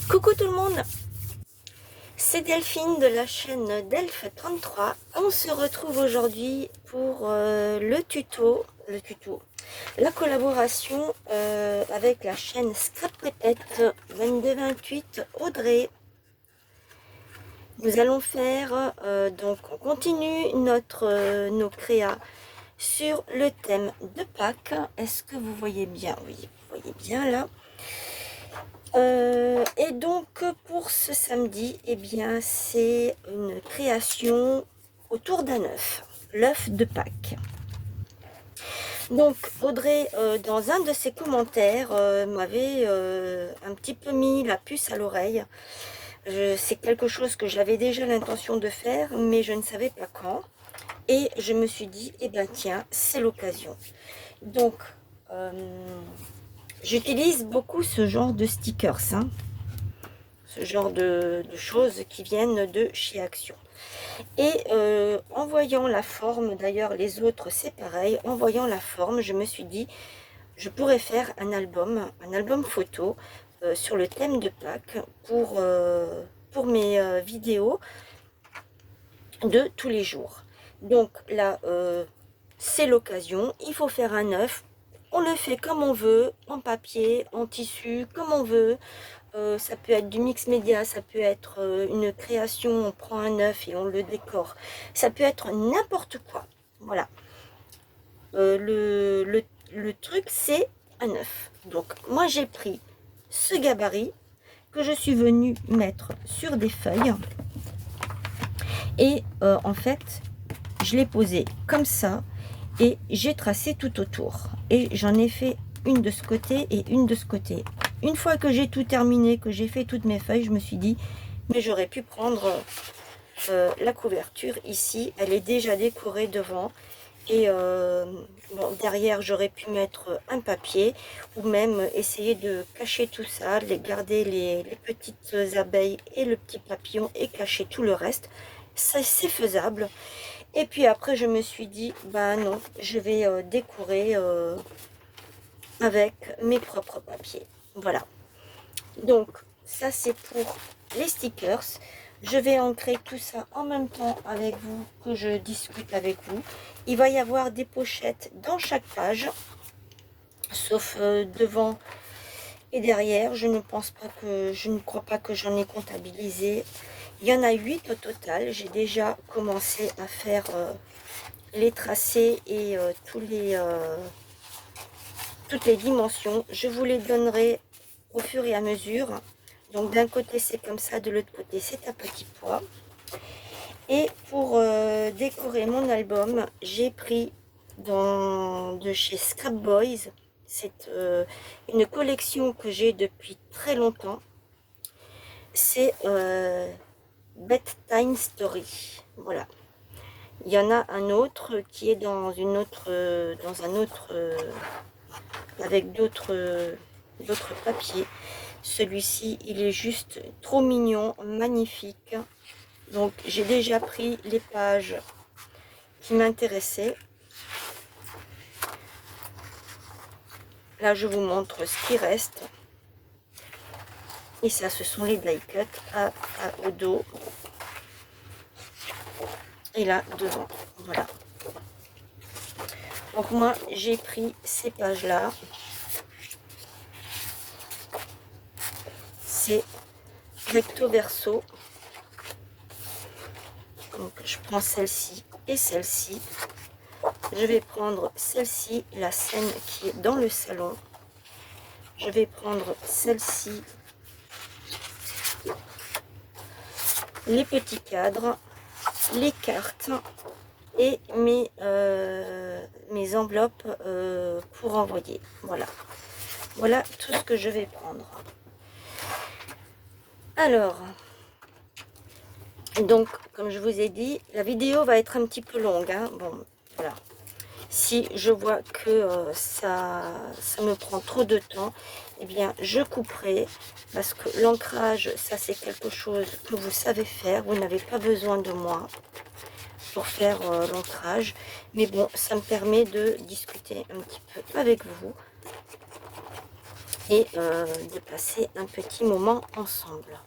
Coucou tout le monde, c'est Delphine de la chaîne Delph33. On se retrouve aujourd'hui pour la collaboration avec la chaîne Scrap Répète 2228 Audrey. Nous allons faire, donc on continue nos créas sur le thème de Pâques. Est-ce que vous voyez bien? Oui, vous voyez bien là. Et donc pour ce samedi, eh bien c'est une création autour d'un œuf, l'œuf de Pâques. Donc Audrey, dans un de ses commentaires, m'avait un petit peu mis la puce à l'oreille. C'est quelque chose que j'avais déjà l'intention de faire, mais je ne savais pas quand. Et je me suis dit, eh bien tiens, c'est l'occasion. Donc, j'utilise beaucoup ce genre de stickers, hein, ce genre de choses qui viennent de chez Action. Et en voyant la forme, d'ailleurs les autres c'est pareil, en voyant la forme, je me suis dit, je pourrais faire un album photo sur le thème de Pâques pour mes vidéos de tous les jours. Donc là, c'est l'occasion, il faut faire un œuf. On le fait comme on veut, en papier, en tissu, comme on veut. Ça peut être du mix média, ça peut être une création, on prend un œuf et on le décore. Ça peut être n'importe quoi. Voilà. Le truc, c'est un œuf. Donc, moi, j'ai pris ce gabarit que je suis venue mettre sur des feuilles. Et en fait, je l'ai posé comme ça. Et j'ai tracé tout autour. Et j'en ai fait une de ce côté et une de ce côté. Une fois que j'ai tout terminé, que j'ai fait toutes mes feuilles, je me suis dit, mais j'aurais pu prendre la couverture ici. Elle est déjà décorée devant. Et bon, derrière, j'aurais pu mettre un papier ou même essayer de cacher tout ça, garder les petites abeilles et le petit papillon et cacher tout le reste. Ça, c'est faisable. Et puis après, je me suis dit, ben non, je vais décorer avec mes propres papiers. Voilà. Donc, ça c'est pour les stickers. Je vais ancrer tout ça en même temps avec vous, que je discute avec vous. Il va y avoir des pochettes dans chaque page, sauf devant et derrière. Je ne crois pas que j'en ai comptabilisé. Il y en a 8 au total. J'ai déjà commencé à faire les tracés et toutes les dimensions. Je vous les donnerai au fur et à mesure. Donc d'un côté c'est comme ça, de l'autre côté c'est un petit pois. Et pour décorer mon album, j'ai pris de chez Scrap Boys. C'est une collection que j'ai depuis très longtemps. C'est Bedtime Story. Voilà. Il y en a un autre qui est dans un autre avec d'autres papiers. Celui-ci, il est juste trop mignon, magnifique. Donc, j'ai déjà pris les pages qui m'intéressaient. Là, je vous montre ce qui reste. Et ça, ce sont les die cuts au dos. Et là, devant. Voilà. Donc, moi, j'ai pris ces pages-là. C'est recto verso. Donc je prends celle-ci et celle-ci. Je vais prendre celle-ci, la scène qui est dans le salon. Je vais prendre celle-ci, les petits cadres, les cartes et mes enveloppes pour envoyer. Voilà. Voilà tout ce que je vais prendre. Alors, donc, comme je vous ai dit, la vidéo va être un petit peu longue. Hein. Bon, voilà. Si je vois que ça me prend trop de temps, eh bien, je couperai. Parce que l'ancrage, ça c'est quelque chose que vous savez faire. Vous n'avez pas besoin de moi pour faire l'ancrage. Mais bon, ça me permet de discuter un petit peu avec vous. et de passer un petit moment ensemble.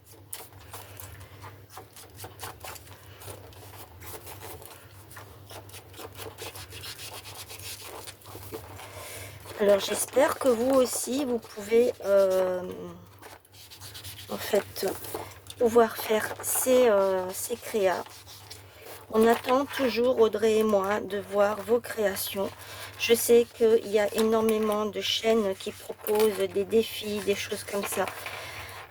Alors j'espère que vous aussi, vous pouvez en fait pouvoir faire ces créas. On attend toujours, Audrey et moi, de voir vos créations. Je sais qu'il y a énormément de chaînes qui proposent des défis, des choses comme ça.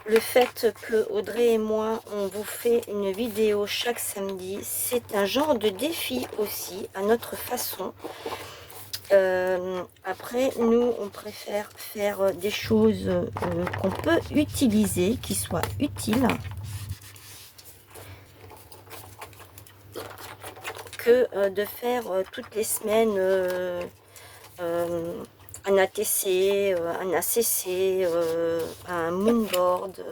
Le fait que Audrey et moi, on vous fait une vidéo chaque samedi, c'est un genre de défi aussi, à notre façon. Après, nous, on préfère faire des choses qu'on peut utiliser, qui soient utiles, que de faire toutes les semaines un ATC, un ACC, un moonboard.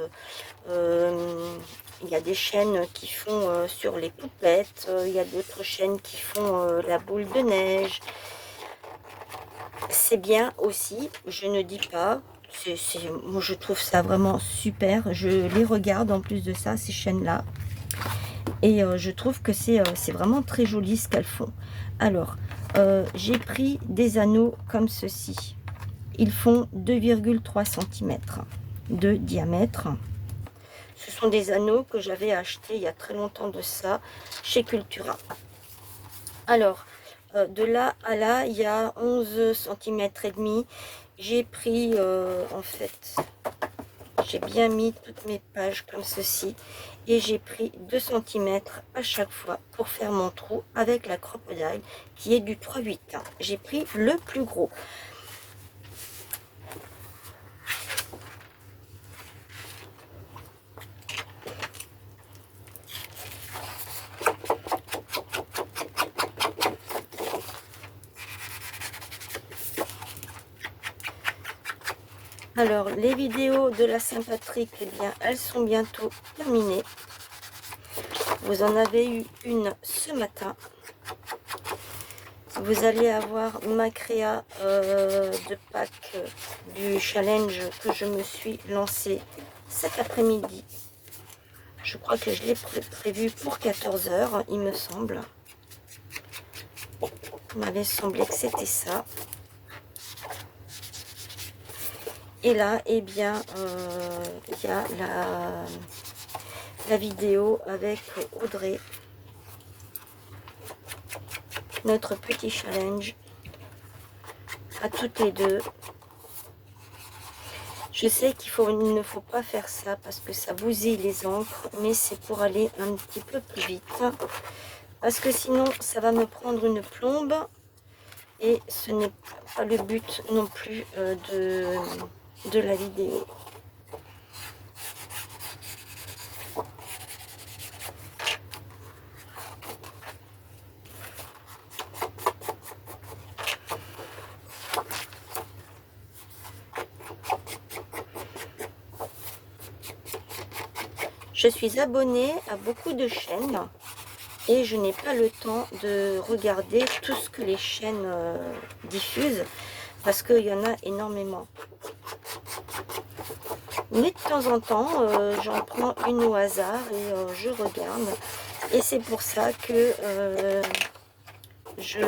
Il y a des chaînes qui font sur les poupettes, il y a d'autres chaînes qui font la boule de neige. C'est bien aussi, je ne dis pas, moi je trouve ça vraiment super, je les regarde en plus de ça, ces chaînes-là, et je trouve que c'est vraiment très joli ce qu'elles font. Alors, j'ai pris des anneaux comme ceci, ils font 2,3 cm de diamètre. Ce sont des anneaux que j'avais achetés il y a très longtemps de ça, chez Cultura. Alors, de là à là, il y a 11 cm et demi. J'ai pris, en fait, j'ai bien mis toutes mes pages comme ceci. Et j'ai pris 2 cm à chaque fois pour faire mon trou avec la crocodile qui est du 3/8. J'ai pris le plus gros. Alors, les vidéos de la Saint-Patrick, eh bien, elles sont bientôt terminées. Vous en avez eu une ce matin. Vous allez avoir ma créa de Pâques du challenge que je me suis lancé cet après-midi. Je crois que je l'ai prévu pour 14 h, il me semble. Il m'avait semblé que c'était ça. Et là, eh bien, il y a la vidéo avec Audrey. Notre petit challenge à toutes les deux. Je sais il ne faut pas faire ça parce que ça bousille les encres, mais c'est pour aller un petit peu plus vite. Parce que sinon, ça va me prendre une plombe et ce n'est pas le but non plus de la vidéo. Je suis abonnée à beaucoup de chaînes et je n'ai pas le temps de regarder tout ce que les chaînes diffusent parce qu'il y en a énormément. Mais de temps en temps, j'en prends une au hasard et je regarde. Et c'est pour ça que je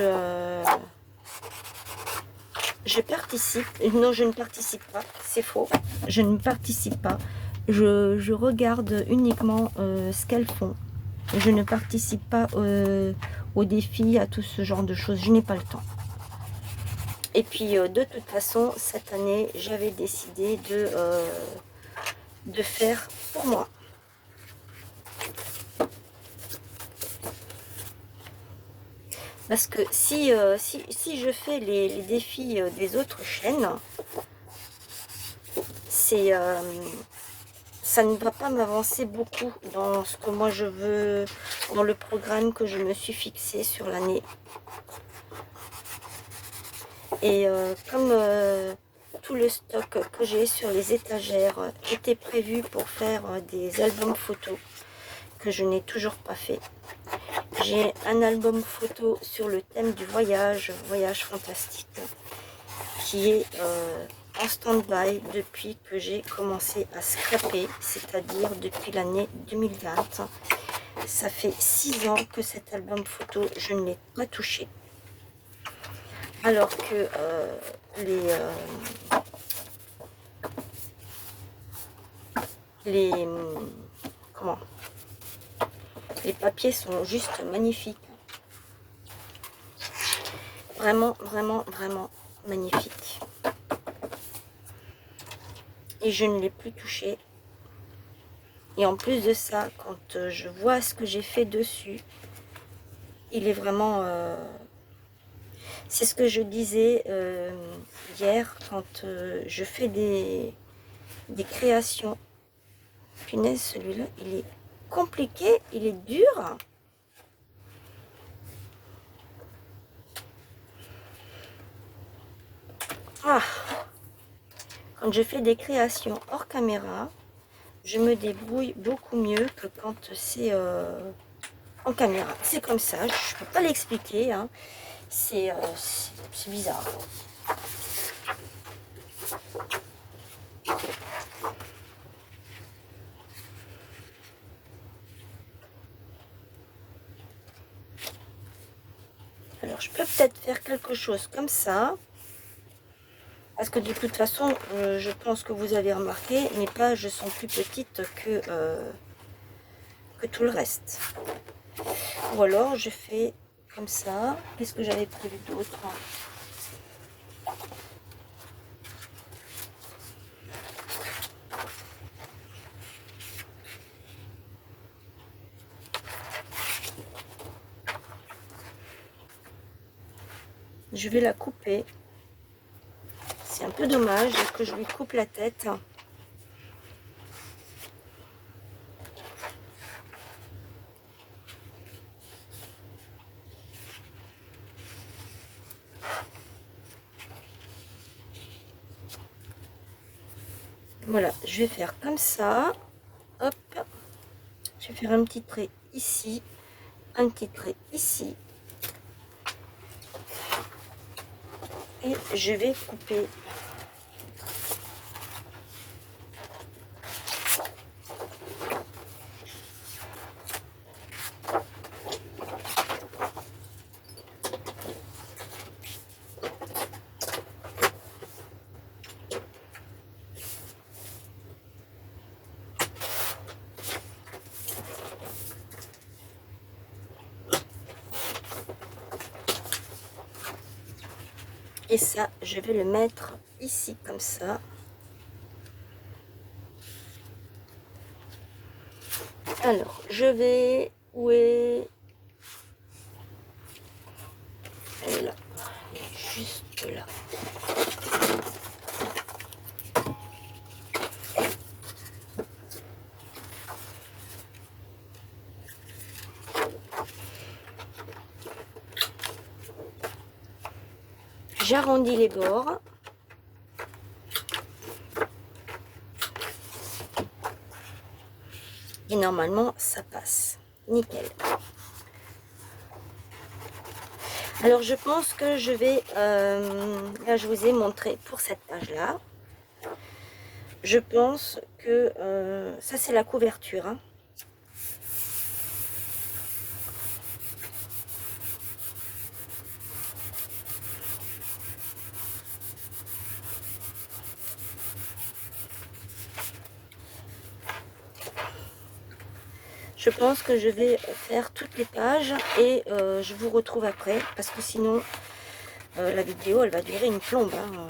participe. Non, je ne participe pas, c'est faux. Je ne participe pas. Je regarde uniquement ce qu'elles font. Je ne participe pas aux défis, à tout ce genre de choses. Je n'ai pas le temps. Et puis, de toute façon, cette année, j'avais décidé de faire pour moi. Parce que si je fais les défis des autres chaînes, ça ne va pas m'avancer beaucoup dans ce que moi je veux, dans le programme que je me suis fixé sur l'année. Et comme tout le stock que j'ai sur les étagères était prévu pour faire des albums photos que je n'ai toujours pas fait. J'ai un album photo sur le thème du voyage fantastique, qui est en stand-by depuis que j'ai commencé à scraper, c'est-à-dire depuis l'année 2020. Ça fait 6 ans que cet album photo, je ne l'ai pas touché. Alors que les comment les papiers sont juste magnifiques. Vraiment, vraiment, vraiment magnifiques. Et je ne l'ai plus touché. Et en plus de ça, quand je vois ce que j'ai fait dessus, il est vraiment... c'est ce que je disais hier, quand je fais des créations. Punaise, celui-là, il est compliqué, il est dur. Ah, quand je fais des créations hors caméra, je me débrouille beaucoup mieux que quand c'est en caméra. C'est comme ça, je ne peux pas l'expliquer, hein. C'est bizarre. Alors, je peux peut-être faire quelque chose comme ça. Parce que de toute façon, je pense que vous avez remarqué, mes pages sont plus petites que tout le reste. Ou alors, je fais comme ça. Qu'est-ce que j'avais prévu d'autre? Je vais la couper. C'est un peu dommage que je lui coupe la tête. Voilà, je vais faire comme ça. Hop. Je vais faire un petit trait ici. Un petit trait ici. Et je vais couper. Et ça, je vais le mettre ici, comme ça. Alors, je vais... Où est... Elle est là. Elle est juste là. J'arrondis les bords. Et normalement, ça passe. Nickel. Alors, je pense que je vais... là, je vous ai montré pour cette page-là. Je pense que... ça, c'est la couverture. Hein. Je pense que je vais faire toutes les pages et je vous retrouve après parce que sinon la vidéo elle va durer une plombe. Hein.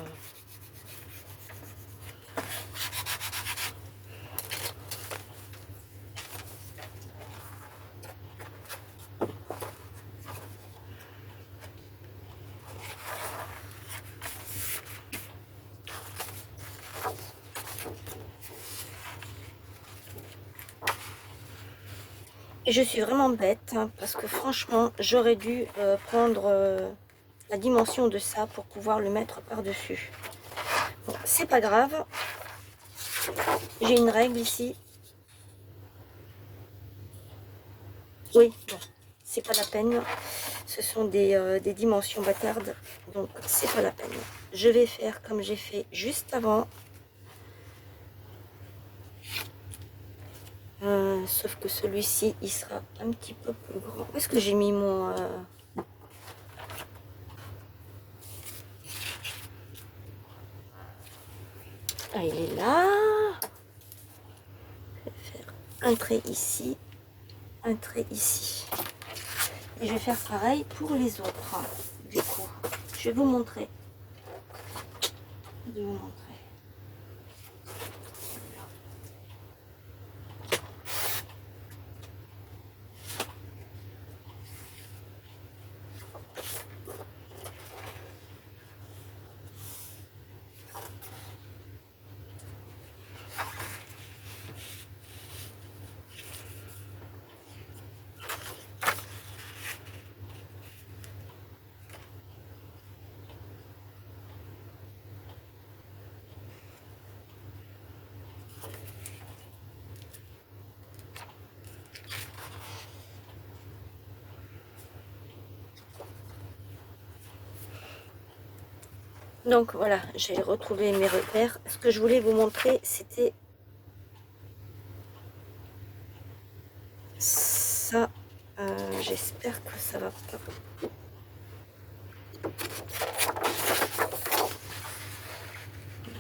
Et je suis vraiment bête hein, parce que franchement j'aurais dû prendre la dimension de ça pour pouvoir le mettre par-dessus. Bon, c'est pas grave. J'ai une règle ici. Oui, bon, c'est pas la peine. Ce sont des dimensions bâtardes, donc c'est pas la peine. Je vais faire comme j'ai fait juste avant. Sauf que celui-ci, il sera un petit peu plus grand. Où est-ce que j'ai mis mon... Ah, il est là. Je vais faire un trait ici, un trait ici. Et je vais faire pareil pour les autres. Du coup, je vais vous montrer. Je vais vous montrer. Donc voilà, j'ai retrouvé mes repères. Ce que je voulais vous montrer, c'était ça. J'espère que ça va pas.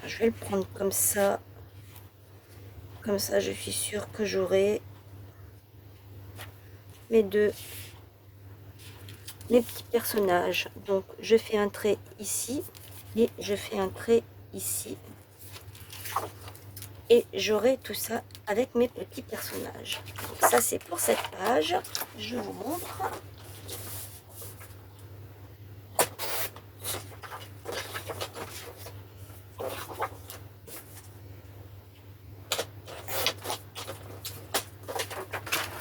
Je vais le prendre comme ça. Comme ça, je suis sûre que j'aurai mes petits personnages. Donc, je fais un trait ici et je fais un trait ici. Et j'aurai tout ça avec mes petits personnages. Donc, ça, c'est pour cette page. Je vous montre.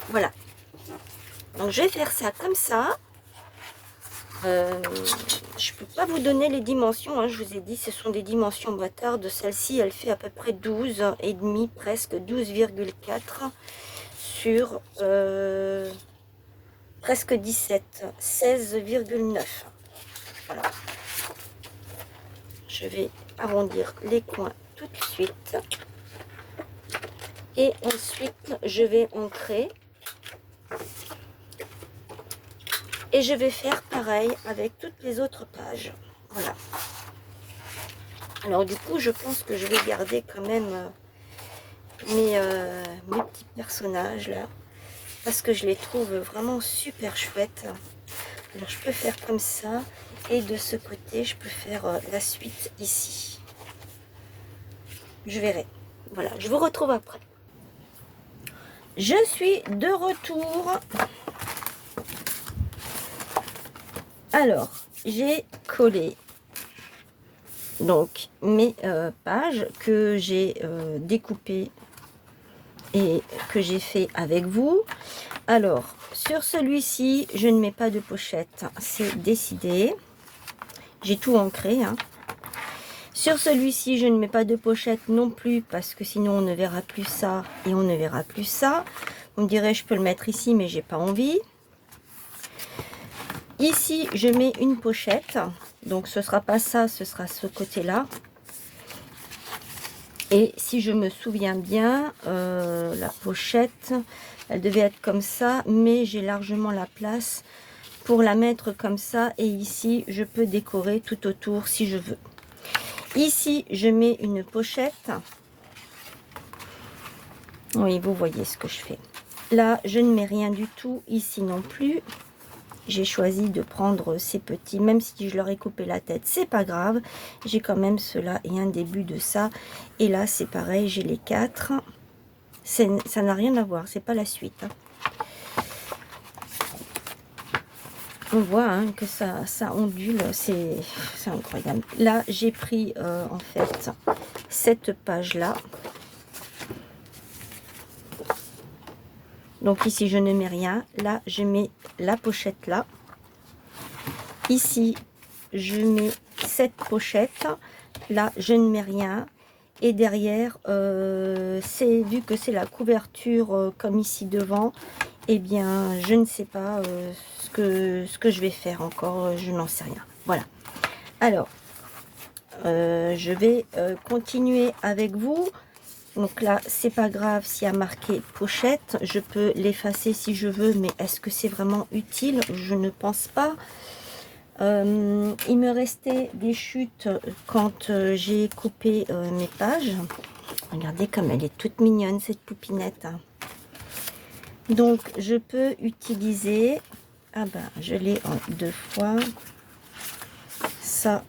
Voilà. Donc, je vais faire ça comme ça. Je peux pas vous donner les dimensions, hein, je vous ai dit, ce sont des dimensions bâtardes. Celle-ci, elle fait à peu près 12 et demi, presque 12,4 sur presque 17, 16,9. Voilà. Je vais arrondir les coins tout de suite. Et ensuite, je vais ancrer. Et je vais faire pareil avec toutes les autres pages. Voilà. Alors du coup, je pense que je vais garder quand même mes petits personnages là. Parce que je les trouve vraiment super chouettes. Alors je peux faire comme ça. Et de ce côté, je peux faire la suite ici. Je verrai. Voilà, je vous retrouve après. Je suis de retour. Alors, j'ai collé donc mes pages que j'ai découpées et que j'ai fait avec vous. Alors, sur celui-ci, je ne mets pas de pochette, c'est décidé. J'ai tout ancré. Hein. Sur celui-ci, je ne mets pas de pochette non plus parce que sinon on ne verra plus ça et on ne verra plus ça. On me dirait je peux le mettre ici, mais j'ai pas envie. Ici, je mets une pochette. Donc, ce sera pas ça, ce sera ce côté-là. Et si je me souviens bien, la pochette, elle devait être comme ça. Mais j'ai largement la place pour la mettre comme ça. Et ici, je peux décorer tout autour si je veux. Ici, je mets une pochette. Oui, vous voyez ce que je fais. Là, je ne mets rien du tout. Ici non plus. J'ai choisi de prendre ces petits, même si je leur ai coupé la tête, c'est pas grave. J'ai quand même cela et un début de ça. Et là, c'est pareil, j'ai les 4. Ça n'a rien à voir, c'est pas la suite. Hein. On voit hein, que ça ondule, c'est incroyable. Là, j'ai pris en fait cette page-là. Donc ici, je ne mets rien. Là, je mets la pochette là. Ici, je mets cette pochette. Là, je ne mets rien. Et derrière, vu que c'est la couverture comme ici devant, eh bien, je ne sais pas ce ce que je vais faire encore, je n'en sais rien. Voilà. Alors, je vais continuer avec vous. Donc là, c'est pas grave s'il y a marqué pochette. Je peux l'effacer si je veux, mais est-ce que c'est vraiment utile? Je ne pense pas. Il me restait des chutes quand j'ai coupé mes pages. Regardez comme elle est toute mignonne, cette poupinette. Donc, je peux utiliser... Ah ben, je l'ai en 2 fois. Ça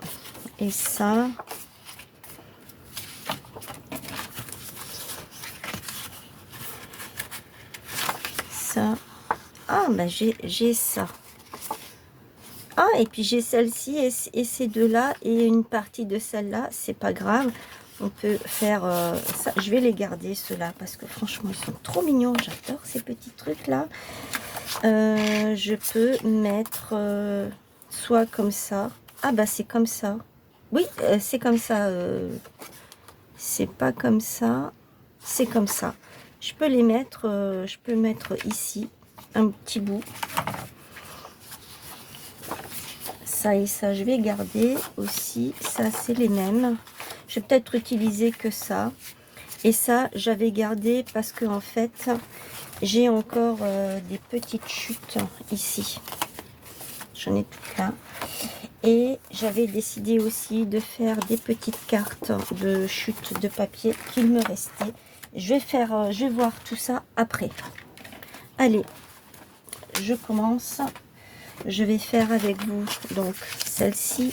et ça. Ça. Ah ben, j'ai ça. Ah, et puis j'ai celle-ci et ces deux-là et une partie de celle-là. C'est pas grave. On peut faire ça. Je vais les garder, ceux-là, parce que franchement, ils sont trop mignons. J'adore ces petits trucs-là. Je peux mettre soit comme ça. Ah bah c'est comme ça. Oui, c'est comme ça. C'est pas comme ça. C'est comme ça. Je peux les mettre, je peux mettre ici un petit bout. Ça et ça, je vais garder aussi. Ça, c'est les mêmes. Je vais peut-être utiliser que ça. Et ça, j'avais gardé parce que en fait, j'ai encore des petites chutes ici. J'en ai tout là. Et j'avais décidé aussi de faire des petites cartes de chutes de papier qu'il me restait. Je vais voir tout ça après. Allez, je commence. Je vais faire avec vous donc celle-ci.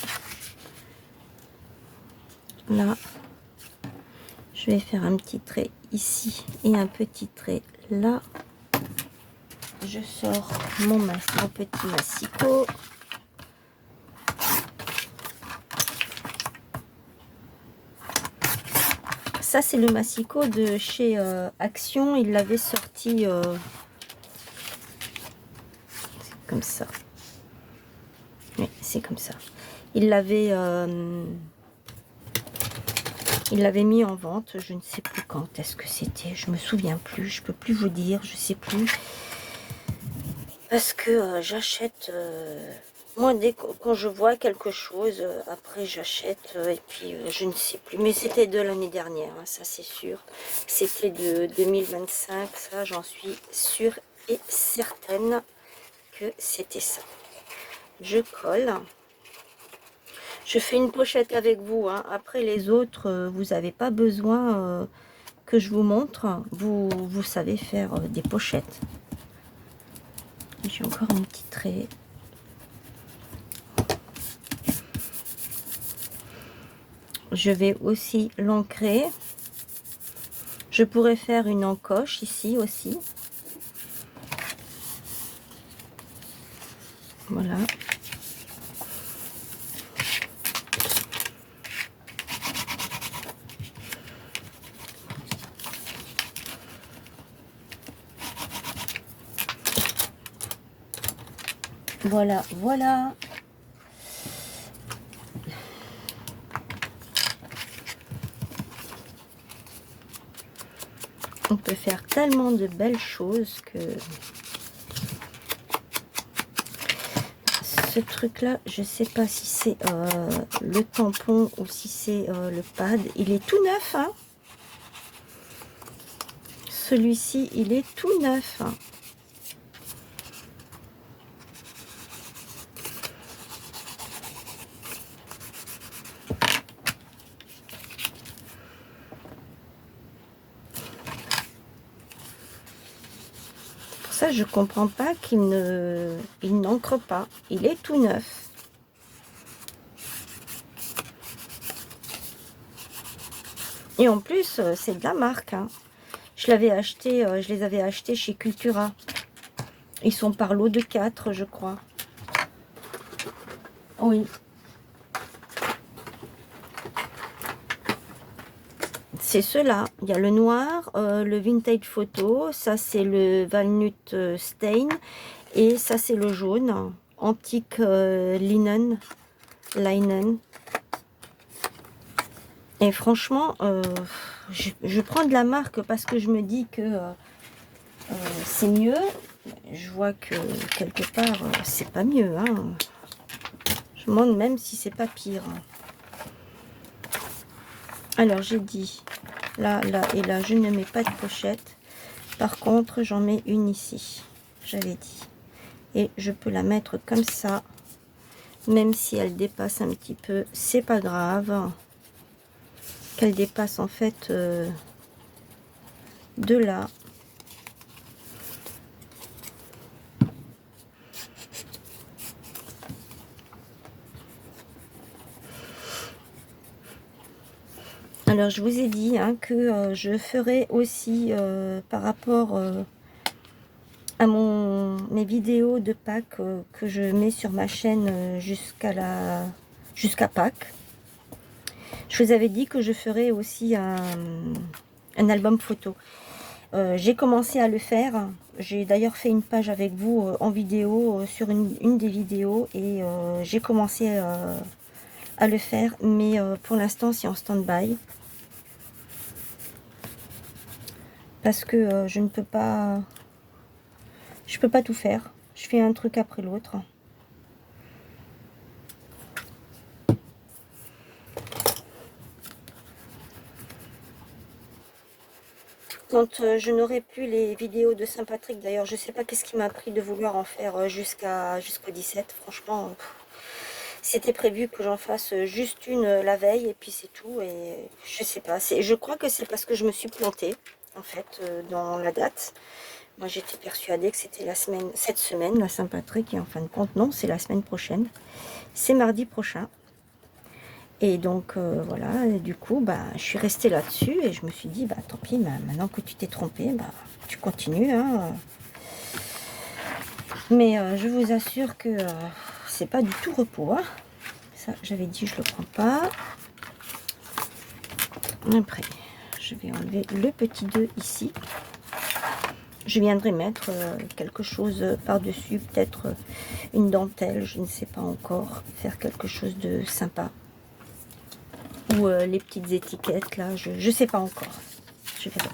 Là, je vais faire un petit trait ici et un petit trait là. Je sors mon petit massicot. Ça, c'est le massicot de chez Action. Il l'avait sorti comme ça. Oui, c'est comme ça. Il l'avait mis en vente. Je ne sais plus quand est-ce que c'était. Je me souviens plus. Je peux plus vous dire. Je sais plus. Parce que j'achète... moi, quand je vois quelque chose, après j'achète et puis je ne sais plus. Mais c'était de l'année dernière, hein, ça c'est sûr. C'était de 2025, ça j'en suis sûre et certaine que c'était ça. Je colle. Je fais une pochette avec vous. Hein. Après les autres, vous n'avez pas besoin que je vous montre. Vous savez faire des pochettes. J'ai encore un petit trait. Je vais aussi l'ancrer. Je pourrais faire une encoche ici aussi. Voilà. Voilà, voilà. On peut faire tellement de belles choses que ce truc là, je sais pas si c'est le tampon ou si c'est le pad. Il est tout neuf, hein. Celui-ci, il est tout neuf. Hein. Ça, je comprends pas qu'il n'encre pas. Il est tout neuf. Et en plus, c'est de la marque. Hein. Je l'avais acheté, je les avais achetés chez Cultura. Ils sont par lot de 4, je crois. Oui. C'est ceux-là. Il y a le noir, le vintage photo. Ça, c'est le walnut stain. Et ça, c'est le jaune. Antique linen. Et franchement, je prends de la marque parce que je me dis que c'est mieux. Je vois que quelque part, c'est pas mieux. Hein. Je me demande même si c'est pas pire. Alors, j'ai dit, là, là et là, je ne mets pas de pochette. Par contre, j'en mets une ici. J'avais dit. Et je peux la mettre comme ça. Même si elle dépasse un petit peu, c'est pas grave. Qu'elle dépasse en fait de là. Alors, je vous ai dit hein, que je ferai aussi par rapport à mes vidéos de Pâques que je mets sur ma chaîne jusqu'à Pâques. Je vous avais dit que je ferai aussi un album photo. J'ai commencé à le faire. J'ai d'ailleurs fait une page avec vous en vidéo sur une des vidéos et j'ai commencé à le faire, mais pour l'instant c'est en stand-by. Parce que je peux pas tout faire. Je fais un truc après l'autre. Quand je n'aurai plus les vidéos de Saint-Patrick, d'ailleurs, je sais pas qu'est-ce qui m'a pris de vouloir en faire jusqu'au 17. Franchement, c'était prévu que j'en fasse juste une la veille et puis c'est tout. Et je sais pas. Je crois que c'est parce que je me suis plantée, en fait, dans la date. Moi, j'étais persuadée que c'était cette semaine, la Saint-Patrick, et en fin de compte, non, c'est la semaine prochaine. C'est mardi prochain. Et donc, voilà, et du coup, bah, je suis restée là-dessus, et je me suis dit, bah, tant pis, bah, maintenant que tu t'es trompé, bah, tu continues, hein. Mais je vous assure que c'est pas du tout repos, hein. Ça, j'avais dit, je le prends pas. Après, je vais enlever le petit 2 ici. Je viendrai mettre quelque chose par-dessus, peut-être une dentelle, je ne sais pas encore, faire quelque chose de sympa. Ou les petites étiquettes, là, je ne sais pas encore. Je verrai.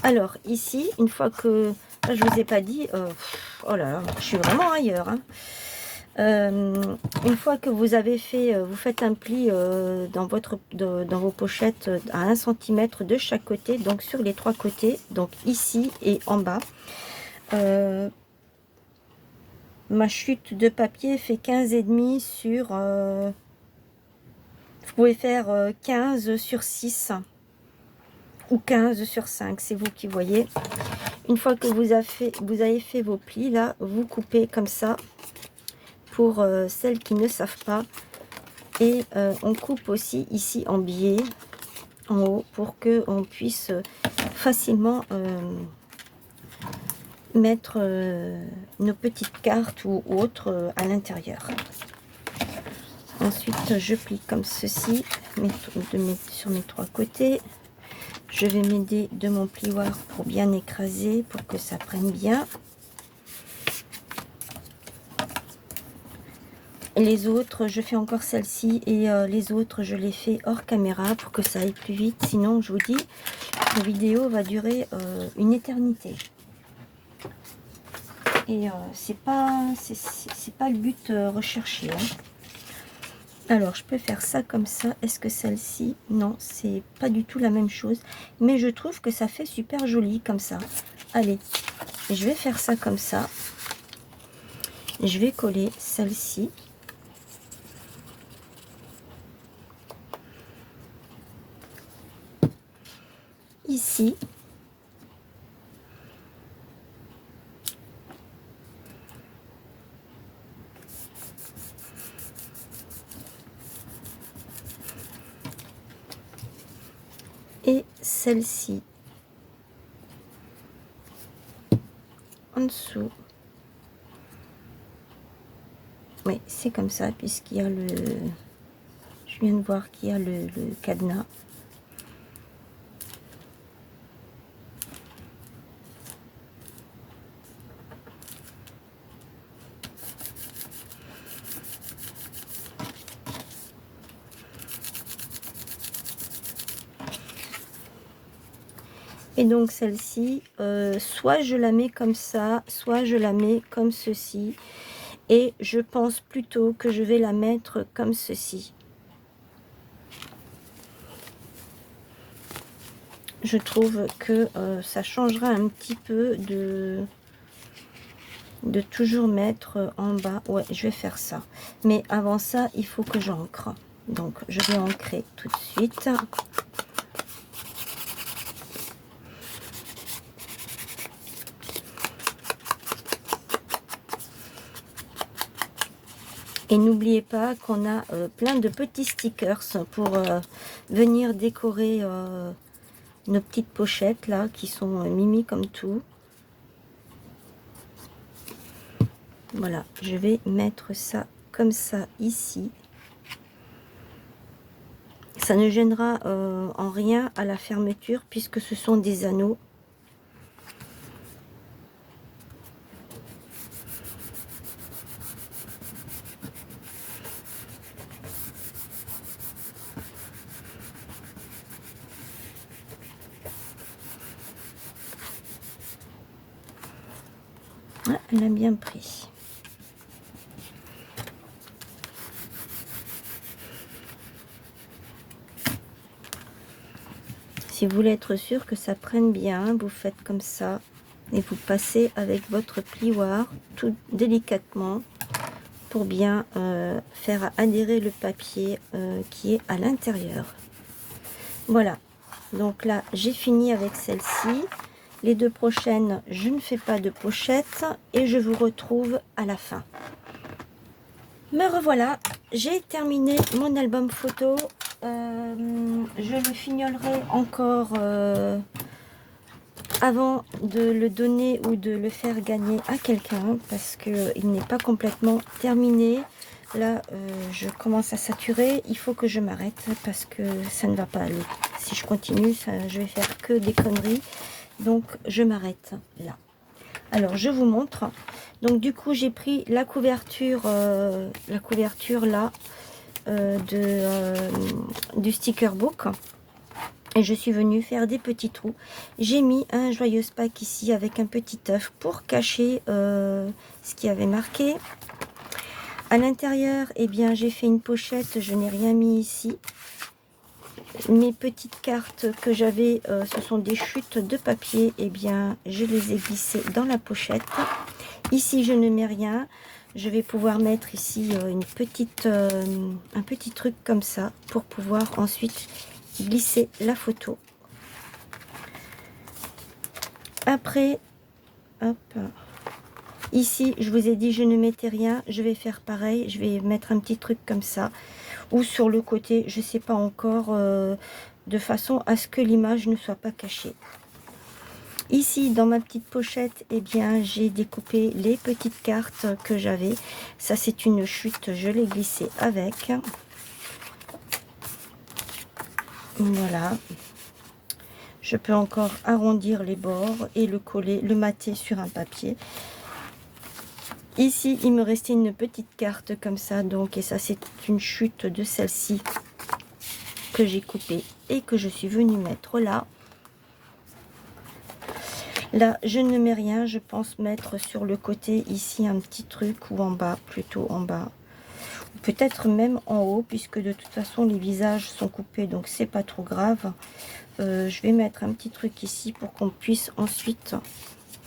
Alors, ici, une fois que... Là, je ne vous ai pas dit... oh là là, je suis vraiment ailleurs. Hein. Une fois que vous avez fait... vous faites un pli dans vos pochettes à 1 cm de chaque côté, donc sur les 3 côtés, donc ici et en bas. Ma chute de papier fait 15,5 sur... vous pouvez faire 15 sur 6 ou 15 sur 5, c'est vous qui voyez. Une fois que vous avez fait vos plis, là, vous coupez comme ça pour celles qui ne savent pas. Et on coupe aussi ici en biais, en haut, pour que on puisse facilement mettre nos petites cartes ou autres à l'intérieur. Ensuite, je plie comme ceci, sur mes 3 côtés. Je vais m'aider de mon plioir pour bien écraser, pour que ça prenne bien. Les autres, je fais encore celle-ci et les autres, je les fais hors caméra pour que ça aille plus vite. Sinon, je vous dis, la vidéo va durer une éternité. Et c'est pas le but recherché. Hein. Alors, je peux faire ça comme ça. Est-ce que celle-ci... Non, c'est pas du tout la même chose. Mais je trouve que ça fait super joli comme ça. Allez, je vais faire ça comme ça. Je vais coller celle-ci. Ici. Et celle-ci en dessous. Oui, c'est comme ça, puisqu'il y a le... Je viens de voir qu'il y a le cadenas. Et donc celle-ci, soit je la mets comme ça, soit je la mets comme ceci. Et je pense plutôt que je vais la mettre comme ceci. Je trouve que ça changera un petit peu de toujours mettre en bas. Ouais, je vais faire ça. Mais avant ça, il faut que j'ancre. Donc, je vais ancrer tout de suite. Et n'oubliez pas qu'on a plein de petits stickers pour venir décorer nos petites pochettes là, qui sont mimi comme tout. Voilà, je vais mettre ça comme ça ici. Ça ne gênera en rien à la fermeture puisque ce sont des anneaux. Ah, elle a bien pris. Si vous voulez être sûr que ça prenne bien, vous faites comme ça et vous passez avec votre plioir tout délicatement pour bien faire adhérer le papier qui est à l'intérieur. Voilà, donc là j'ai fini avec celle-ci. Les deux prochaines, je ne fais pas de pochette et je vous retrouve à la fin. Me revoilà, j'ai terminé mon album photo. Je le fignolerai encore avant de le donner ou de le faire gagner à quelqu'un parce qu'il n'est pas complètement terminé. Là, je commence à saturer. Il faut que je m'arrête parce que ça ne va pas aller. Si je continue, je vais faire que des conneries. Donc, je m'arrête là. Alors, je vous montre. Donc, du coup, j'ai pris la couverture là du sticker book. Et je suis venue faire des petits trous. J'ai mis un joyeuse pack ici avec un petit œuf pour cacher ce qui avait marqué. À l'intérieur, eh bien, j'ai fait une pochette. Je n'ai rien mis ici. Mes petites cartes que j'avais, ce sont des chutes de papier. Eh bien, je les ai glissées dans la pochette. Ici, je ne mets rien. Je vais pouvoir mettre ici un petit truc comme ça pour pouvoir ensuite glisser la photo. Après, hop, ici, je vous ai dit, je ne mettais rien. Je vais faire pareil. Je vais mettre un petit truc comme ça. Ou sur le côté, je ne sais pas encore, de façon à ce que l'image ne soit pas cachée. Ici, dans ma petite pochette, eh bien, j'ai découpé les petites cartes que j'avais. Ça, c'est une chute, je l'ai glissée avec. Voilà. Je peux encore arrondir les bords et le coller, le mater sur un papier. Ici, il me restait une petite carte comme ça, donc, et ça, c'est une chute de celle-ci que j'ai coupée et que je suis venue mettre là. Là, je ne mets rien, je pense mettre sur le côté ici un petit truc ou en bas, plutôt en bas. Peut-être même en haut, puisque de toute façon les visages sont coupés, donc c'est pas trop grave. Je vais mettre un petit truc ici pour qu'on puisse ensuite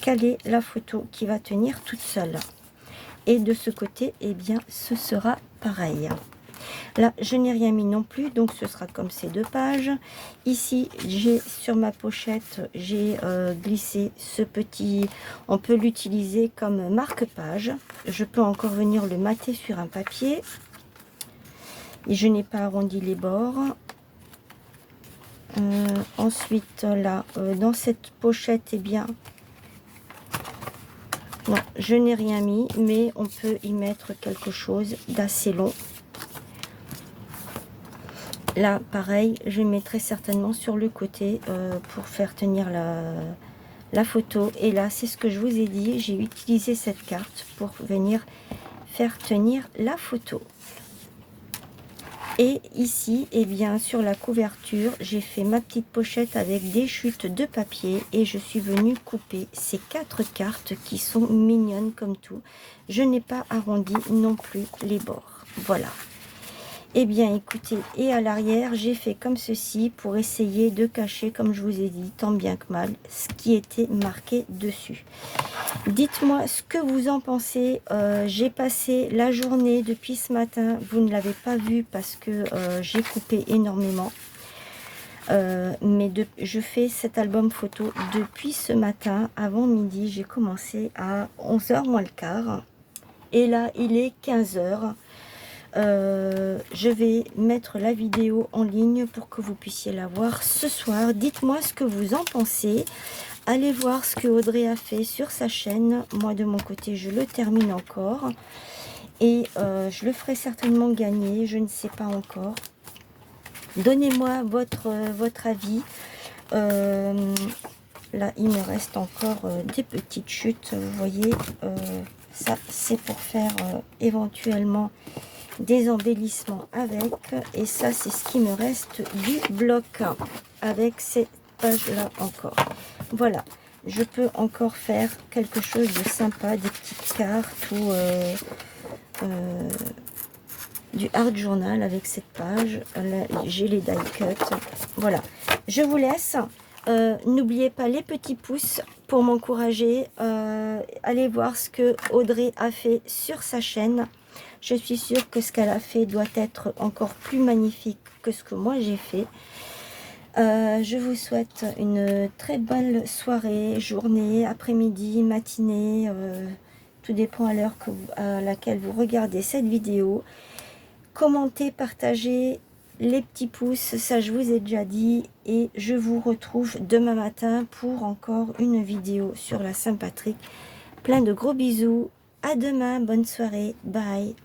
caler la photo qui va tenir toute seule. Et de ce côté, eh bien, ce sera pareil. Là, je n'ai rien mis non plus, donc ce sera comme ces deux pages. Ici, j'ai sur ma pochette, j'ai glissé ce petit... On peut l'utiliser comme marque-page. Je peux encore venir le mater sur un papier. Et je n'ai pas arrondi les bords. Ensuite, là, dans cette pochette, eh bien... Non, je n'ai rien mis, mais on peut y mettre quelque chose d'assez long. Là, pareil, je mettrai certainement sur le côté pour faire tenir la photo. Et là, c'est ce que je vous ai dit, j'ai utilisé cette carte pour venir faire tenir la photo. Et ici, eh bien, sur la couverture, j'ai fait ma petite pochette avec des chutes de papier et je suis venue couper ces 4 cartes qui sont mignonnes comme tout. Je n'ai pas arrondi non plus les bords. Voilà. Eh bien, écoutez, et à l'arrière, j'ai fait comme ceci pour essayer de cacher, comme je vous ai dit, tant bien que mal, ce qui était marqué dessus. Dites-moi ce que vous en pensez. J'ai passé la journée depuis ce matin. Vous ne l'avez pas vu parce que j'ai coupé énormément. Je fais cet album photo depuis ce matin. Avant midi, j'ai commencé à 11h moins le quart. Et là, il est 15h. Je vais mettre la vidéo en ligne pour que vous puissiez la voir ce soir. Dites-moi ce que vous en pensez. Allez voir ce que Audrey a fait sur sa chaîne. Moi, de mon côté, je le termine encore. Et je le ferai certainement gagner. Je ne sais pas encore. Donnez-moi votre avis. Là, il me reste encore des petites chutes. Vous voyez, ça, c'est pour faire éventuellement des embellissements avec. Et ça, c'est ce qui me reste du bloc avec ces pages-là encore. Voilà, je peux encore faire quelque chose de sympa, des petites cartes ou du art journal avec cette page. J'ai les die cut. Voilà, je vous laisse. N'oubliez pas les petits pouces pour m'encourager. Allez voir ce que Audrey a fait sur sa chaîne. Je suis sûre que ce qu'elle a fait doit être encore plus magnifique que ce que moi j'ai fait. Je vous souhaite une très belle soirée, journée, après-midi, matinée. Tout dépend à l'heure à laquelle vous regardez cette vidéo. Commentez, partagez, les petits pouces, ça je vous ai déjà dit. Et je vous retrouve demain matin pour encore une vidéo sur la Saint-Patrick. Plein de gros bisous. À demain, bonne soirée, bye.